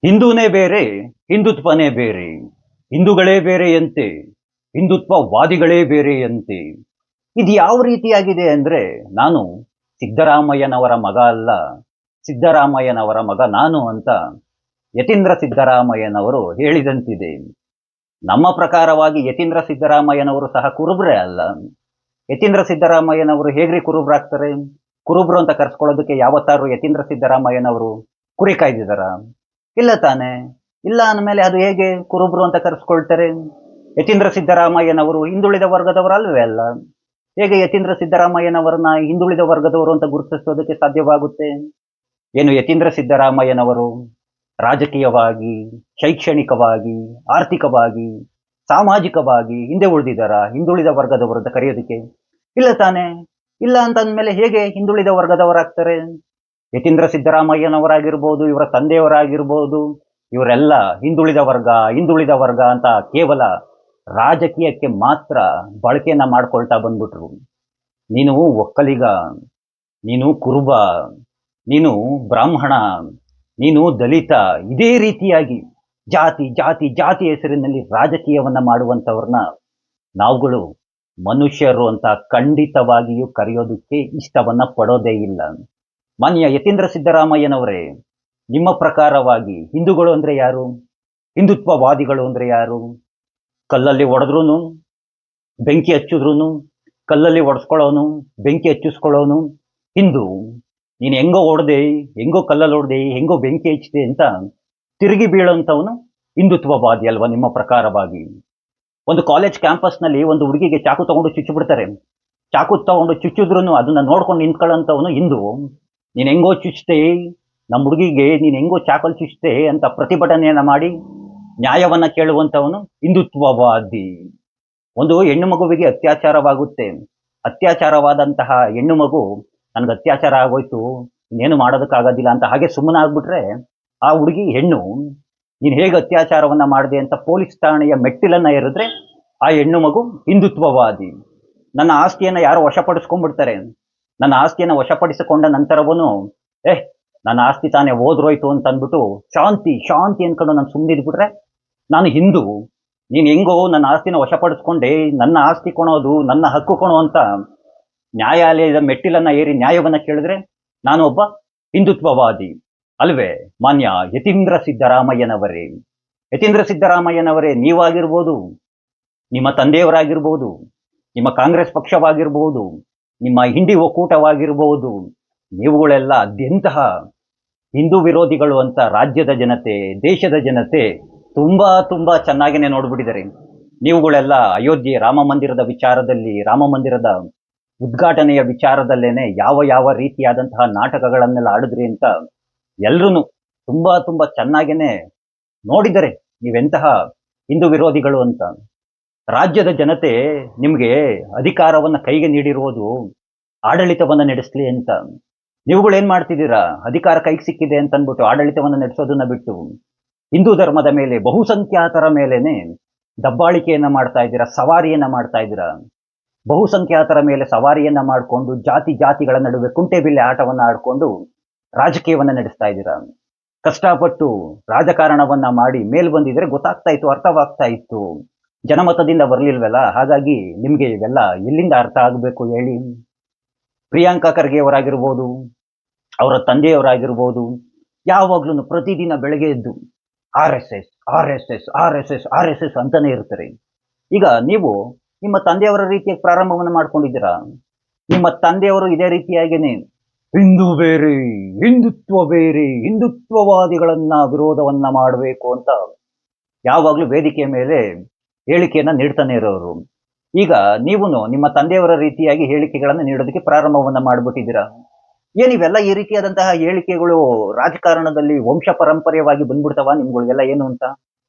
ಹಿಂದೂನೇ ಬೇರೆ, ಹಿಂದುತ್ವನೇ ಬೇರೆ. ಹಿಂದೂಗಳೇ ಬೇರೆಯಂತೆ, ಹಿಂದುತ್ವವಾದಿಗಳೇ ಬೇರೆಯಂತೆ. ಇದು ಯಾವ ರೀತಿಯಾಗಿದೆ ಅಂದ್ರೆ, ನಾನು ಸಿದ್ದರಾಮಯ್ಯನವರ ಮಗ ಅಲ್ಲ, ಸಿದ್ದರಾಮಯ್ಯನವರ ಮಗ ನಾನು ಅಂತ ಯತೀಂದ್ರ ಸಿದ್ದರಾಮಯ್ಯನವರು ಹೇಳಿದಂತಿದೆ. ನಮ್ಮ ಪ್ರಕಾರವಾಗಿ ಯತೀಂದ್ರ ಸಿದ್ದರಾಮಯ್ಯನವರು ಸಹ ಕುರುಬ್ರೇ ಅಲ್ಲ. ಯತೀಂದ್ರ ಸಿದ್ದರಾಮಯ್ಯನವರು ಹೇಗ್ರಿ ಕುರುಬ್ರಾಗ್ತಾರೆ? ಕುರುಬ್ರು ಅಂತ ಕರ್ಸ್ಕೊಳ್ಳೋದಕ್ಕೆ ಯಾವತ್ತಾರು ಯತೀಂದ್ರ ಸಿದ್ದರಾಮಯ್ಯನವರು ಕುರಿ ಕಾಯ್ದಿದಾರ? ಇಲ್ಲ ತಾನೆ. ಇಲ್ಲ ಅಂದಮೇಲೆ ಅದು ಹೇಗೆ ಕುರುಬ್ರು ಅಂತ ಕರೆಸ್ಕೊಳ್ತಾರೆ? ಯತೀಂದ್ರ ಸಿದ್ದರಾಮಯ್ಯನವರು ಹಿಂದುಳಿದ ವರ್ಗದವರು ಅಲ್ವೇ ಅಲ್ಲ. ಹೇಗೆ ಯತೀಂದ್ರ ಸಿದ್ದರಾಮಯ್ಯನವರನ್ನ ಹಿಂದುಳಿದ ವರ್ಗದವರು ಅಂತ ಗುರುತಿಸೋದಕ್ಕೆ ಸಾಧ್ಯವಾಗುತ್ತೆ? ಏನು ಯತೀಂದ್ರ ಸಿದ್ದರಾಮಯ್ಯನವರು ರಾಜಕೀಯವಾಗಿ, ಶೈಕ್ಷಣಿಕವಾಗಿ, ಆರ್ಥಿಕವಾಗಿ, ಸಾಮಾಜಿಕವಾಗಿ ಹಿಂದೆ ಉಳಿದಿದ್ದಾರ ಹಿಂದುಳಿದ ವರ್ಗದವರು ಅಂತ ಕರೆಯೋದಕ್ಕೆ? ಇಲ್ಲ ತಾನೆ. ಇಲ್ಲ ಅಂತಂದ್ಮೇಲೆ ಹೇಗೆ ಹಿಂದುಳಿದ ವರ್ಗದವರಾಗ್ತಾರೆ? ಯತೀಂದ್ರ ಸಿದ್ದರಾಮಯ್ಯನವರಾಗಿರ್ಬೋದು, ಇವರ ತಂದೆಯವರಾಗಿರ್ಬೋದು, ಇವರೆಲ್ಲ ಹಿಂದುಳಿದ ವರ್ಗ ಅಂತ ಕೇವಲ ರಾಜಕೀಯಕ್ಕೆ ಮಾತ್ರ ಬಳಕೆಯನ್ನ ಮಾಡ್ಕೊಳ್ತಾ ಬಂದ್ಬಿಟ್ರು. ನೀನು ಒಕ್ಕಲಿಗ, ನೀನು ಕುರುಬ, ನೀನು ಬ್ರಾಹ್ಮಣ, ನೀನು ದಲಿತ, ಇದೇ ರೀತಿಯಾಗಿ ಜಾತಿ ಜಾತಿ ಜಾತಿ ಹೆಸರಿನಲ್ಲಿ ರಾಜಕೀಯವನ್ನ ಮಾಡುವಂಥವ್ರನ್ನ ನಾವುಗಳು ಮನುಷ್ಯರು ಅಂತ ಖಂಡಿತವಾಗಿಯೂ ಕರೆಯೋದಕ್ಕೆ ಇಷ್ಟವನ್ನ ಪಡೋದೇ ಇಲ್ಲ. ಮಾನ್ಯ ಯತೀಂದ್ರ ಸಿದ್ದರಾಮಯ್ಯನವರೇ, ನಿಮ್ಮ ಪ್ರಕಾರವಾಗಿ ಹಿಂದೂಗಳು ಅಂದ್ರೆ ಯಾರು? ಹಿಂದುತ್ವವಾದಿಗಳು ಅಂದ್ರೆ ಯಾರು? ಕಲ್ಲಲ್ಲಿ ಹೊಡೆದ್ರೂ, ಬೆಂಕಿ ಹಚ್ಚಿದ್ರು, ಕಲ್ಲಲ್ಲಿ ಒಡೆಸ್ಕೊಳ್ಳೋನು, ಬೆಂಕಿ ಹಚ್ಚಿಸ್ಕೊಳ್ಳೋನು ಹಿಂದೂ. ನೀನು ಹೆಂಗೋ ಹೊಡೆದೆ, ಹೆಂಗೋ ಕಲ್ಲಲ್ಲಿ ಹೊಡೆದೆ, ಹೆಂಗೋ ಬೆಂಕಿ ಹಚ್ಚಿದೆ ಅಂತ ತಿರುಗಿ ಬೀಳೋಂಥವನು ಹಿಂದುತ್ವವಾದಿ ಅಲ್ವಾ ನಿಮ್ಮ ಪ್ರಕಾರವಾಗಿ? ಒಂದು ಕಾಲೇಜ್ ಕ್ಯಾಂಪಸ್ನಲ್ಲಿ ಒಂದು ಹುಡುಗಿಗೆ ಚಾಕು ತಗೊಂಡು ಚುಚ್ಚಿಬಿಡ್ತಾರೆ. ಚಾಕು ತಗೊಂಡು ಚುಚ್ಚಿದ್ರು ಅದನ್ನ ನೋಡ್ಕೊಂಡು ನಿಂತ್ಕೊಳ್ಳೋಂಥವನು ಹಿಂದೂ. ನೀನು ಹೆಂಗೋ ಚುಚ್ಚಿದೆ, ನಮ್ಮ ಹುಡುಗಿಗೆ ನೀನು ಹೆಂಗೋ ಚಾಕಲ್ ಚುಚ್ಚಿದೆ ಅಂತ ಪ್ರತಿಭಟನೆಯನ್ನ ಮಾಡಿ ನ್ಯಾಯವನ್ನ ಕೇಳುವಂಥವನು ಹಿಂದುತ್ವವಾದಿ. ಒಂದು ಹೆಣ್ಣು ಮಗುವಿಗೆ ಅತ್ಯಾಚಾರವಾಗುತ್ತೆ. ಅತ್ಯಾಚಾರವಾದಂತಹ ಹೆಣ್ಣು ಮಗು ನನಗೆ ಅತ್ಯಾಚಾರ ಆಗೋಯ್ತು, ಇನ್ನೇನು ಮಾಡೋದಕ್ಕಾಗೋದಿಲ್ಲ ಅಂತ ಹಾಗೆ ಸುಮ್ಮನಾಗ್ಬಿಟ್ರೆ ಆ ಹುಡುಗಿ ಹೆಣ್ಣು ನೀನು ಹೇಗೆ ಅತ್ಯಾಚಾರವನ್ನ ಮಾಡಿದೆ ಅಂತ ಪೊಲೀಸ್ ಠಾಣೆಯ ಮೆಟ್ಟಿಲನ್ನ ಏರಿದ್ರೆ ಆ ಹೆಣ್ಣು ಮಗು ಹಿಂದುತ್ವವಾದಿ. ನನ್ನ ಆಸ್ತಿಯನ್ನ ಯಾರೋ ವಶಪಡಿಸ್ಕೊಂಡ್ಬಿಡ್ತಾರೆ. ನನ್ನ ಆಸ್ತಿಯನ್ನ ವಶಪಡಿಸಿಕೊಂಡ ನಂತರವೂ ನನ್ನ ಆಸ್ತಿ ತಾನೇ ಹೋದ್ರೋಯ್ತು ಅಂತ ಅಂದ್ಬಿಟ್ಟು ಶಾಂತಿ ಶಾಂತಿ ಅನ್ಕೊಂಡು ನಾನು ಸುಮ್ಮನಿದ್ಬಿಟ್ರೆ ನಾನು ಹಿಂದೂ. ನೀನು ಹೆಂಗೋ ನನ್ನ ಆಸ್ತಿನ ವಶಪಡಿಸ್ಕೊಂಡೆ, ನನ್ನ ಆಸ್ತಿ ಕೊಣೋದು ನನ್ನ ಹಕ್ಕು ಕೊಣೋ ಅಂತ ನ್ಯಾಯಾಲಯದ ಮೆಟ್ಟಿಲನ್ನ ಏರಿ ನ್ಯಾಯವನ್ನ ಕೇಳಿದ್ರೆ ನಾನು ಒಬ್ಬ ಹಿಂದುತ್ವವಾದಿ ಅಲ್ವೇ? ಮಾನ್ಯ ಯತೀಂದ್ರ ಸಿದ್ದರಾಮಯ್ಯನವರೇ, ಯತೀಂದ್ರ ಸಿದ್ದರಾಮಯ್ಯನವರೇ, ನೀವಾಗಿರ್ಬೋದು, ನಿಮ್ಮ ತಂದೆಯವರಾಗಿರ್ಬೋದು, ನಿಮ್ಮ ಕಾಂಗ್ರೆಸ್ ಪಕ್ಷವಾಗಿರ್ಬೋದು, ನಿಮ್ಮ ಹಿಂಡಿ ಒಕ್ಕೂಟವಾಗಿರ್ಬೋದು, ನೀವುಗಳೆಲ್ಲ ಅದೆಂತಹ ಹಿಂದೂ ವಿರೋಧಿಗಳು ಅಂತ ರಾಜ್ಯದ ಜನತೆ, ದೇಶದ ಜನತೆ ತುಂಬಾ ತುಂಬಾ ಚೆನ್ನಾಗಿನೇ ನೋಡ್ಬಿಟ್ಟಿದ್ದಾರೆ. ನೀವುಗಳೆಲ್ಲ ಅಯೋಧ್ಯೆ ರಾಮ ಮಂದಿರದ ವಿಚಾರದಲ್ಲಿ, ರಾಮ ಮಂದಿರದ ಉದ್ಘಾಟನೆಯ ವಿಚಾರದಲ್ಲೇನೆ ಯಾವ ಯಾವ ರೀತಿಯಾದಂತಹ ನಾಟಕಗಳನ್ನೆಲ್ಲ ಆಡಿದ್ರಿ ಅಂತ ಎಲ್ರೂ ತುಂಬಾ ತುಂಬಾ ಚೆನ್ನಾಗೇನೆ ನೋಡಿದರೆ ನೀವೆಂತಹ ಹಿಂದೂ ವಿರೋಧಿಗಳು ಅಂತ. ರಾಜ್ಯದ ಜನತೆ ನಿಮ್ಗೆ ಅಧಿಕಾರವನ್ನ ಕೈಗೆ ನೀಡಿರುವುದು ಆಡಳಿತವನ್ನ ನಡೆಸಲಿ ಅಂತ. ನೀವುಗಳೇನ್ ಮಾಡ್ತಿದ್ದೀರಾ? ಅಧಿಕಾರ ಕೈಗೆ ಸಿಕ್ಕಿದೆ ಅಂತ ಅಂದ್ಬಿಟ್ಟು ಆಡಳಿತವನ್ನ ನಡೆಸೋದನ್ನ ಬಿಟ್ಟು ಹಿಂದೂ ಧರ್ಮದ ಮೇಲೆ, ಬಹುಸಂಖ್ಯಾತರ ಮೇಲೇನೆ ದಬ್ಬಾಳಿಕೆಯನ್ನ ಮಾಡ್ತಾ ಇದ್ದೀರಾ, ಸವಾರಿಯನ್ನ ಮಾಡ್ತಾ ಇದ್ದೀರಾ. ಬಹುಸಂಖ್ಯಾತರ ಮೇಲೆ ಸವಾರಿಯನ್ನ ಮಾಡಿಕೊಂಡು ಜಾತಿ ಜಾತಿಗಳ ನಡುವೆ ಕುಂಟೆಬಿಲ್ಲೆ ಆಟವನ್ನ ಆಡ್ಕೊಂಡು ರಾಜಕೀಯವನ್ನ ನಡೆಸ್ತಾ ಇದ್ದೀರಾ. ಕಷ್ಟಪಟ್ಟು ರಾಜಕಾರಣವನ್ನ ಮಾಡಿ ಮೇಲ್ ಬಂದಿದ್ರೆ ಗೊತ್ತಾಗ್ತಾ ಇತ್ತು, ಅರ್ಥವಾಗ್ತಾ ಇತ್ತು. ಜನಮತದಿಂದ ಬರ್ಲಿಲ್ವಲ್ಲ, ಹಾಗಾಗಿ ನಿಮ್ಗೆ ಇವೆಲ್ಲ ಎಲ್ಲಿಂದ ಅರ್ಥ ಆಗಬೇಕು ಹೇಳಿ? ಪ್ರಿಯಾಂಕಾ ಖರ್ಗೆ ಅವರಾಗಿರ್ಬೋದು, ಅವರ ತಂದೆಯವರಾಗಿರ್ಬೋದು, ಯಾವಾಗ್ಲೂ ಪ್ರತಿದಿನ ಬೆಳಗ್ಗೆ ಎದ್ದು R S S R S S R S S R S S ಅಂತಾನೆ ಇರ್ತಾರೆ. ಈಗ ನೀವು ನಿಮ್ಮ ತಂದೆಯವರ ರೀತಿಯಾಗಿ ಪ್ರಾರಂಭವನ್ನು ಮಾಡ್ಕೊಂಡಿದ್ದೀರಾ. ನಿಮ್ಮ ತಂದೆಯವರು ಇದೇ ರೀತಿಯಾಗೇನೆ ಹಿಂದೂ ಬೇರೆ, ಹಿಂದುತ್ವ ಬೇರೆ, ಹಿಂದುತ್ವವಾದಿಗಳನ್ನ ವಿರೋಧವನ್ನ ಮಾಡಬೇಕು ಅಂತ ಯಾವಾಗ್ಲೂ ವೇದಿಕೆಯ ಮೇಲೆ ಹೇಳಿಕೆಯನ್ನ ನೀಡ್ತಾನೆ ಇರೋರು. ಈಗ ನೀವು ನಿಮ್ಮ ತಂದೆಯವರ ರೀತಿಯಾಗಿ ಹೇಳಿಕೆಗಳನ್ನ ನೀಡೋದಕ್ಕೆ ಪ್ರಾರಂಭವನ್ನ ಮಾಡ್ಬಿಟ್ಟಿದ್ದೀರಾ. ಏನಿವೆಲ್ಲ ಈ ರೀತಿಯಾದಂತಹ ಹೇಳಿಕೆಗಳು ರಾಜಕಾರಣದಲ್ಲಿ ವಂಶ ಪರಂಪರೆಯಾಗಿ ಬಂದ್ಬಿಡ್ತಾವ ನಿಮ್ಗಳಿಗೆಲ್ಲ ಏನು ಅಂತ?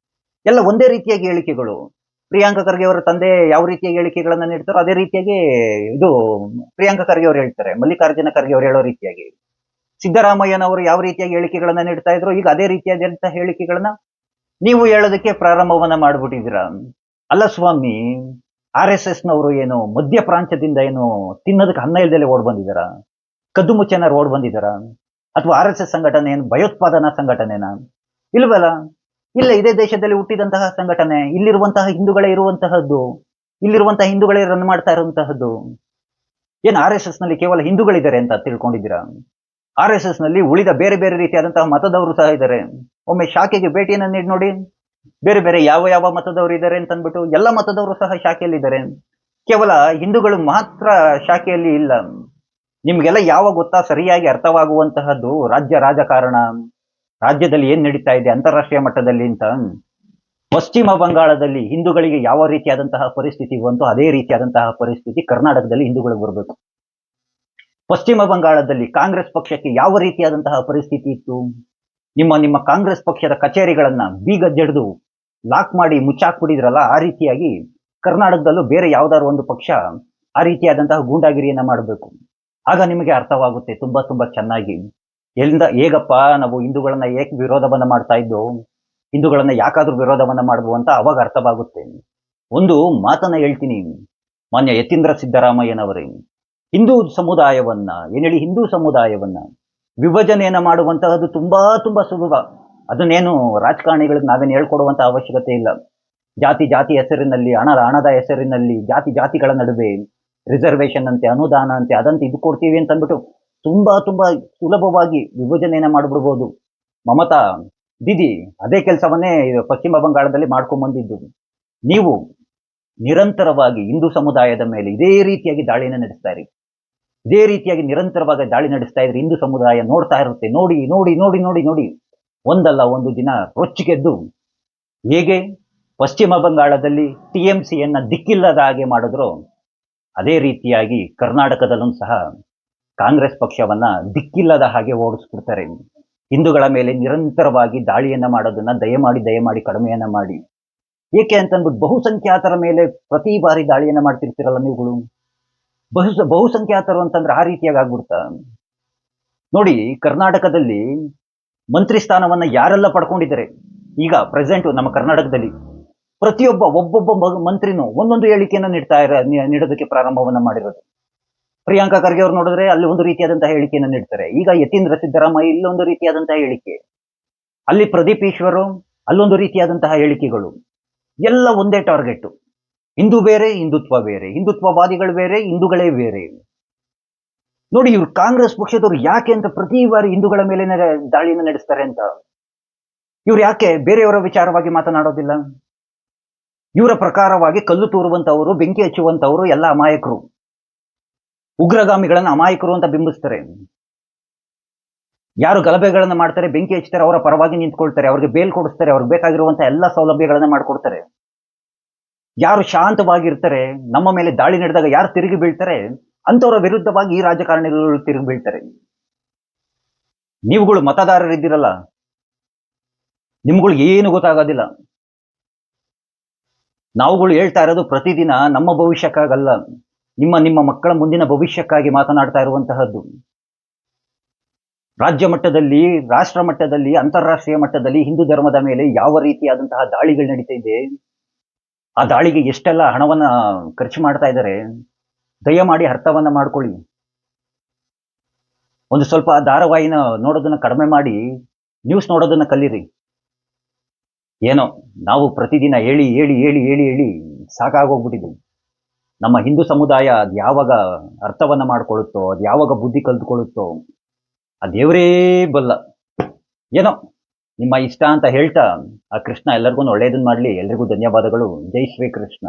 ಎಲ್ಲ ಒಂದೇ ರೀತಿಯಾಗಿ ಹೇಳಿಕೆಗಳು. ಪ್ರಿಯಾಂಕಾ ಖರ್ಗೆ ಅವರ ತಂದೆ ಯಾವ ರೀತಿಯ ಹೇಳಿಕೆಗಳನ್ನ ನೀಡ್ತಾರೋ ಅದೇ ರೀತಿಯಾಗಿ ಇದು ಪ್ರಿಯಾಂಕಾ ಖರ್ಗೆ ಅವರು ಹೇಳ್ತಾರೆ, ಮಲ್ಲಿಕಾರ್ಜುನ ಖರ್ಗೆ ಅವರು ಹೇಳೋ ರೀತಿಯಾಗಿ. ಸಿದ್ದರಾಮಯ್ಯನವರು ಯಾವ ರೀತಿಯಾಗಿ ಹೇಳಿಕೆಗಳನ್ನ ನೀಡ್ತಾ ಇದ್ರು, ಈಗ ಅದೇ ರೀತಿಯಾದಂತಹ ಹೇಳಿಕೆಗಳನ್ನ ನೀವು ಹೇಳೋದಕ್ಕೆ ಪ್ರಾರಂಭವನ್ನ ಮಾಡ್ಬಿಟ್ಟಿದ್ದೀರಾ. ಅಲ್ಲ ಸ್ವಾಮಿ, ಆರ್ ಎಸ್ ಎಸ್ ನವರು ಏನು ಮಧ್ಯ ಪ್ರಾಂತ್ಯದಿಂದ ಏನು ತಿನ್ನೋದಕ್ಕೆ ಅನ್ನ ಇಲ್ದಲೆ ಓಡ್ ಬಂದಿದಾರ? ಕದ್ದು ಮುಚ್ಚೆನಾರು ಓಡ್ ಬಂದಿದಾರ? ಅಥವಾ ಆರ್ ಎಸ್ ಎಸ್ ಸಂಘಟನೆ ಏನು ಭಯೋತ್ಪಾದನಾ ಸಂಘಟನೆನಾ? ಇಲ್ವಲ್ಲ. ಇಲ್ಲ, ಇದೇ ದೇಶದಲ್ಲಿ ಹುಟ್ಟಿದಂತಹ ಸಂಘಟನೆ, ಇಲ್ಲಿರುವಂತಹ ಹಿಂದೂಗಳೇ ಇರುವಂತಹದ್ದು, ಇಲ್ಲಿರುವಂತಹ ಹಿಂದೂಗಳೇ ರನ್ ಮಾಡ್ತಾ ಇರುವಂತಹದ್ದು. ಏನ್ ಆರ್ ಎಸ್ ಎಸ್ ನಲ್ಲಿ ಕೇವಲ ಹಿಂದೂಗಳಿದ್ದಾರೆ ಅಂತ ತಿಳ್ಕೊಂಡಿದ್ದೀರಾ? ಆರ್ ಎಸ್ ಎಸ್ ನಲ್ಲಿ ಉಳಿದ ಬೇರೆ ಬೇರೆ ರೀತಿಯಾದಂತಹ ಮತದವರು ಸಹ ಇದ್ದಾರೆ. ಒಮ್ಮೆ ಶಾಖೆಗೆ ಭೇಟಿಯನ್ನು ನೀಡಿ ನೋಡಿ, ಬೇರೆ ಬೇರೆ ಯಾವ ಯಾವ ಮತದವರು ಇದ್ದಾರೆ ಅಂತ ಅಂದ್ಬಿಟ್ಟು ಎಲ್ಲ ಮತದವರು ಸಹ ಶಾಖೆಯಲ್ಲಿ ಇದ್ದಾರೆ. ಕೇವಲ ಹಿಂದೂಗಳು ಮಾತ್ರ ಶಾಖೆಯಲ್ಲಿ ಇಲ್ಲ. ನಿಮ್ಗೆಲ್ಲ ಯಾವಾಗ ಗೊತ್ತಾ ಸರಿಯಾಗಿ ಅರ್ಥವಾಗುವಂತಹದ್ದು ರಾಜ್ಯ ರಾಜಕಾರಣ, ರಾಜ್ಯದಲ್ಲಿ ಏನ್ ನಡೀತಾ ಇದೆ ಅಂತಾರಾಷ್ಟ್ರೀಯ ಮಟ್ಟದಲ್ಲಿ ಅಂತ. ಪಶ್ಚಿಮ ಬಂಗಾಳದಲ್ಲಿ ಹಿಂದೂಗಳಿಗೆ ಯಾವ ರೀತಿಯಾದಂತಹ ಪರಿಸ್ಥಿತಿ ಬಂತು, ಅದೇ ರೀತಿಯಾದಂತಹ ಪರಿಸ್ಥಿತಿ ಕರ್ನಾಟಕದಲ್ಲಿ ಹಿಂದೂಗಳಿಗೆ ಬರಬೇಕು. ಪಶ್ಚಿಮ ಬಂಗಾಳದಲ್ಲಿ ಕಾಂಗ್ರೆಸ್ ಪಕ್ಷಕ್ಕೆ ಯಾವ ರೀತಿಯಾದಂತಹ ಪರಿಸ್ಥಿತಿ ಇತ್ತು, ನಿಮ್ಮ ನಿಮ್ಮ ಕಾಂಗ್ರೆಸ್ ಪಕ್ಷದ ಕಚೇರಿಗಳನ್ನ ಬೀಗ ಜಡಿದು ಲಾಕ್ ಮಾಡಿ ಮುಚ್ಚಾಕ್ಬಿಟ್ಟಿದ್ರಲ್ಲ, ಆ ರೀತಿಯಾಗಿ ಕರ್ನಾಟಕದಲ್ಲೂ ಬೇರೆ ಯಾವ್ದಾದ್ರು ಒಂದು ಪಕ್ಷ ಆ ರೀತಿಯಾದಂತಹ ಗೂಂಡಾಗಿರಿಯನ್ನ ಮಾಡಬೇಕು. ಆಗ ನಿಮಗೆ ಅರ್ಥವಾಗುತ್ತೆ ತುಂಬಾ ತುಂಬಾ ಚೆನ್ನಾಗಿ. ಎಲ್ಲಿಂದ ಹೇಗಪ್ಪ ನಾವು ಹಿಂದೂಗಳನ್ನ ಏಕೆ ವಿರೋಧವನ್ನ ಮಾಡ್ತಾ ಇದ್ದೋ, ಹಿಂದೂಗಳನ್ನ ಯಾಕಾದ್ರೂ ವಿರೋಧವನ್ನ ಮಾಡ್ಬೋದು ಅಂತ ಅವಾಗ ಅರ್ಥವಾಗುತ್ತೆ. ಒಂದು ಮಾತನ್ನ ಹೇಳ್ತೀನಿ, ಮಾನ್ಯ ಯತೀಂದ್ರ ಸಿದ್ದರಾಮಯ್ಯನವರೇ, ಹಿಂದೂ ಸಮುದಾಯವನ್ನ ಏನೇಳಿ ಹಿಂದೂ ಸಮುದಾಯವನ್ನ ವಿಭಜನೆಯನ್ನ ಮಾಡುವಂತಹದ್ದು ತುಂಬಾ ತುಂಬಾ ಸುಲಭ. ಅದನ್ನೇನು ರಾಜಕಾರಣಿಗಳಿಗೆ ನಾವೇನು ಹೇಳ್ಕೊಡುವಂತ ಅವಶ್ಯಕತೆ ಇಲ್ಲ. ಜಾತಿ ಜಾತಿ ಹೆಸರಿನಲ್ಲಿ, ಹಣದ ಹೆಸರಿನಲ್ಲಿ ಜಾತಿ ಜಾತಿಗಳ ನಡುವೆ ರಿಸರ್ವೇಶನ್ ಅಂತೆ, ಅನುದಾನ ಅಂತೆ, ಅದಂತೆ ಇದು ಕೊಡ್ತೀವಿ ಅಂತ ಅಂದ್ಬಿಟ್ಟು ತುಂಬಾ ತುಂಬಾ ಸುಲಭವಾಗಿ ವಿಭಜನೆಯನ್ನ ಮಾಡ್ಬಿಡ್ಬೋದು. ಮಮತಾ ದೀದಿ ಅದೇ ಕೆಲಸವನ್ನೇ ಪಶ್ಚಿಮ ಬಂಗಾಳದಲ್ಲಿ ಮಾಡ್ಕೊಂಡ್ ಬಂದಿದ್ದು. ನೀವು ನಿರಂತರವಾಗಿ ಹಿಂದೂ ಸಮುದಾಯದ ಮೇಲೆ ಇದೇ ರೀತಿಯಾಗಿ ದಾಳಿಯನ್ನು ನಡೆಸ್ತಾ ಇರಿ, ಇದೇ ರೀತಿಯಾಗಿ ನಿರಂತರವಾಗಿ ದಾಳಿ ನಡೆಸ್ತಾ ಇದ್ರೆ ಹಿಂದೂ ಸಮುದಾಯ ನೋಡ್ತಾ ಇರುತ್ತೆ. ನೋಡಿ ನೋಡಿ ನೋಡಿ ನೋಡಿ ನೋಡಿ ಒಂದಲ್ಲ ಒಂದು ದಿನ ರೊಚ್ಚಿಗೆದ್ದು ಹೇಗೆ ಪಶ್ಚಿಮ ಬಂಗಾಳದಲ್ಲಿ ಟಿಎಂಸಿಯನ್ನ ದಿಕ್ಕಿಲ್ಲದ ಹಾಗೆ ಮಾಡಿದ್ರು, ಅದೇ ರೀತಿಯಾಗಿ ಕರ್ನಾಟಕದಲ್ಲೂ ಸಹ ಕಾಂಗ್ರೆಸ್ ಪಕ್ಷವನ್ನ ದಿಕ್ಕಿಲ್ಲದ ಹಾಗೆ ಓಡಿಸ್ಬಿಡ್ತಾರೆ. ಹಿಂದೂಗಳ ಮೇಲೆ ನಿರಂತರವಾಗಿ ದಾಳಿಯನ್ನ ಮಾಡೋದನ್ನ ದಯಮಾಡಿ ಕಡಿಮೆಯನ್ನ ಮಾಡಿ. ಏಕೆ ಅಂತಂದ್ಬಿಟ್ಟು ಬಹುಸಂಖ್ಯಾತರ ಮೇಲೆ ಪ್ರತಿ ಬಾರಿ ದಾಳಿಯನ್ನ ಮಾಡ್ತಿರ್ತೀರಲ್ಲ ನೀವುಗಳು. ಬಹುಸಂಖ್ಯಾತರು ಅಂತಂದ್ರೆ ಆ ರೀತಿಯಾಗಿ ಆಗ್ಬಿಡ್ತಾ. ನೋಡಿ, ಕರ್ನಾಟಕದಲ್ಲಿ ಮಂತ್ರಿ ಸ್ಥಾನವನ್ನ ಯಾರೆಲ್ಲ ಪಡ್ಕೊಂಡಿದ್ದಾರೆ ಈಗ ಪ್ರೆಸೆಂಟ್ ನಮ್ಮ ಕರ್ನಾಟಕದಲ್ಲಿ, ಒಬ್ಬೊಬ್ಬ ಮಂತ್ರಿನೂ ಒಂದೊಂದು ಹೇಳಿಕೆಯನ್ನ ನೀಡೋದಕ್ಕೆ ಪ್ರಾರಂಭವನ್ನ ಮಾಡಿರೋದು. ಪ್ರಿಯಾಂಕಾ ಖರ್ಗೆ ಅವ್ರು ನೋಡಿದ್ರೆ ಅಲ್ಲಿ ಒಂದು ರೀತಿಯಾದಂತಹ ಹೇಳಿಕೆಯನ್ನು ನೀಡ್ತಾರೆ. ಈಗ ಯತೀಂದ್ರ ಸಿದ್ದರಾಮಯ್ಯ ಇಲ್ಲೊಂದು ರೀತಿಯಾದಂತಹ ಹೇಳಿಕೆ, ಅಲ್ಲಿ ಪ್ರದೀಪ್ ಈಶ್ವರು ಅಲ್ಲೊಂದು ರೀತಿಯಾದಂತಹ ಹೇಳಿಕೆಗಳು, ಎಲ್ಲ ಒಂದೇ ಟಾರ್ಗೆಟ್. ಹಿಂದೂ ಬೇರೆ, ಹಿಂದುತ್ವ ಬೇರೆ, ಹಿಂದುತ್ವವಾದಿಗಳು ಬೇರೆ, ಹಿಂದೂಗಳೇ ಬೇರೆ. ನೋಡಿ, ಇವ್ರು ಕಾಂಗ್ರೆಸ್ ಪಕ್ಷದವ್ರು ಯಾಕೆ ಅಂತ ಪ್ರತಿ ಬಾರಿ ಹಿಂದೂಗಳ ಮೇಲೆ ದಾಳಿಯನ್ನು ನಡೆಸ್ತಾರೆ ಅಂತ. ಇವ್ರು ಯಾಕೆ ಬೇರೆಯವರ ವಿಚಾರವಾಗಿ ಮಾತನಾಡೋದಿಲ್ಲ? ಇವರ ಪ್ರಕಾರವಾಗಿ ಕಲ್ಲು ತೂರುವಂತವರು, ಬೆಂಕಿ ಹಚ್ಚುವಂತವರು ಎಲ್ಲ ಅಮಾಯಕರು, ಉಗ್ರಗಾಮಿಗಳನ್ನ ಅಮಾಯಕರು ಅಂತ ಬಿಂಬಿಸ್ತಾರೆ. ಯಾರು ಗಲಭೆಗಳನ್ನ ಮಾಡ್ತಾರೆ, ಬೆಂಕಿ ಹಚ್ತಾರೆ, ಅವರ ಪರವಾಗಿ ನಿಂತ್ಕೊಳ್ತಾರೆ, ಅವ್ರಿಗೆ ಬೇಲ್ ಕೊಡಿಸ್ತಾರೆ, ಅವ್ರಿಗೆ ಬೇಕಾಗಿರುವಂತಹ ಎಲ್ಲ ಸೌಲಭ್ಯಗಳನ್ನ ಮಾಡಿಕೊಡ್ತಾರೆ. ಯಾರು ಶಾಂತವಾಗಿರ್ತಾರೆ, ನಮ್ಮ ಮೇಲೆ ದಾಳಿ ನಡೆದಾಗ ಯಾರು ತಿರುಗಿ ಬೀಳ್ತಾರೆ ಅಂತವರ ವಿರುದ್ಧವಾಗಿ ಈ ರಾಜಕಾರಣಿಗಳು ತಿರುಗಿ ಬೀಳ್ತಾರೆ. ನೀವುಗಳು ಮತದಾರರಿದ್ದೀರಲ್ಲ, ನಿಮ್ಗಳು ಏನು ಗೊತ್ತಾಗೋದಿಲ್ಲ. ನಾವುಗಳು ಹೇಳ್ತಾ ಇರೋದು ಪ್ರತಿದಿನ ನಮ್ಮ ಭವಿಷ್ಯಕ್ಕಾಗಲ್ಲ, ನಿಮ್ಮ ಮಕ್ಕಳ ಮುಂದಿನ ಭವಿಷ್ಯಕ್ಕಾಗಿ ಮಾತನಾಡ್ತಾ ಇರುವಂತಹದ್ದು. ರಾಜ್ಯ ಮಟ್ಟದಲ್ಲಿ, ರಾಷ್ಟ್ರ ಮಟ್ಟದಲ್ಲಿ, ಅಂತಾರಾಷ್ಟ್ರೀಯ ಮಟ್ಟದಲ್ಲಿ ಹಿಂದೂ ಧರ್ಮದ ಮೇಲೆ ಯಾವ ರೀತಿಯಾದಂತಹ ದಾಳಿಗಳು ನಡೀತಾ ಇದೆ, ಆ ದಾಳಿಗೆ ಎಷ್ಟೆಲ್ಲ ಹಣವನ್ನ ಖರ್ಚು ಮಾಡ್ತಾ ಇದ್ದಾರೆ, ದಯಮಾಡಿ ಅರ್ಥವನ್ನ ಮಾಡ್ಕೊಳ್ಳಿ. ಒಂದು ಸ್ವಲ್ಪ ಧಾರಾವಾಹಿನ ನೋಡೋದನ್ನ ಕಡಿಮೆ ಮಾಡಿ ನ್ಯೂಸ್ ನೋಡೋದನ್ನ ಕಲೀರಿ. ಏನೋ ನಾವು ಪ್ರತಿದಿನ ಹೇಳಿ ಹೇಳಿ ಹೇಳಿ ಹೇಳಿ ಹೇಳಿ ಸಾಕಾಗೋಗ್ಬಿಟ್ಟಿದ್ವಿ. ನಮ್ಮ ಹಿಂದೂ ಸಮುದಾಯ ಅದು ಯಾವಾಗ ಅರ್ಥವನ್ನ ಮಾಡ್ಕೊಳ್ಳುತ್ತೋ, ಅದು ಯಾವಾಗ ಬುದ್ಧಿ ಕಲ್ತ್ಕೊಳ್ಳುತ್ತೋ, ಆ ದೇವರೇ ಬಲ್ಲ. ಏನೋ ನಿಮ್ಮ ಇಷ್ಟ ಅಂತ ಹೇಳ್ತಾ, ಆ ಕೃಷ್ಣ ಎಲ್ಲರಿಗೂ ಒಳ್ಳೆಯದನ್ನ ಮಾಡಲಿ. ಎಲ್ರಿಗೂ ಧನ್ಯವಾದಗಳು. ಜೈ ಶ್ರೀ ಕೃಷ್ಣ.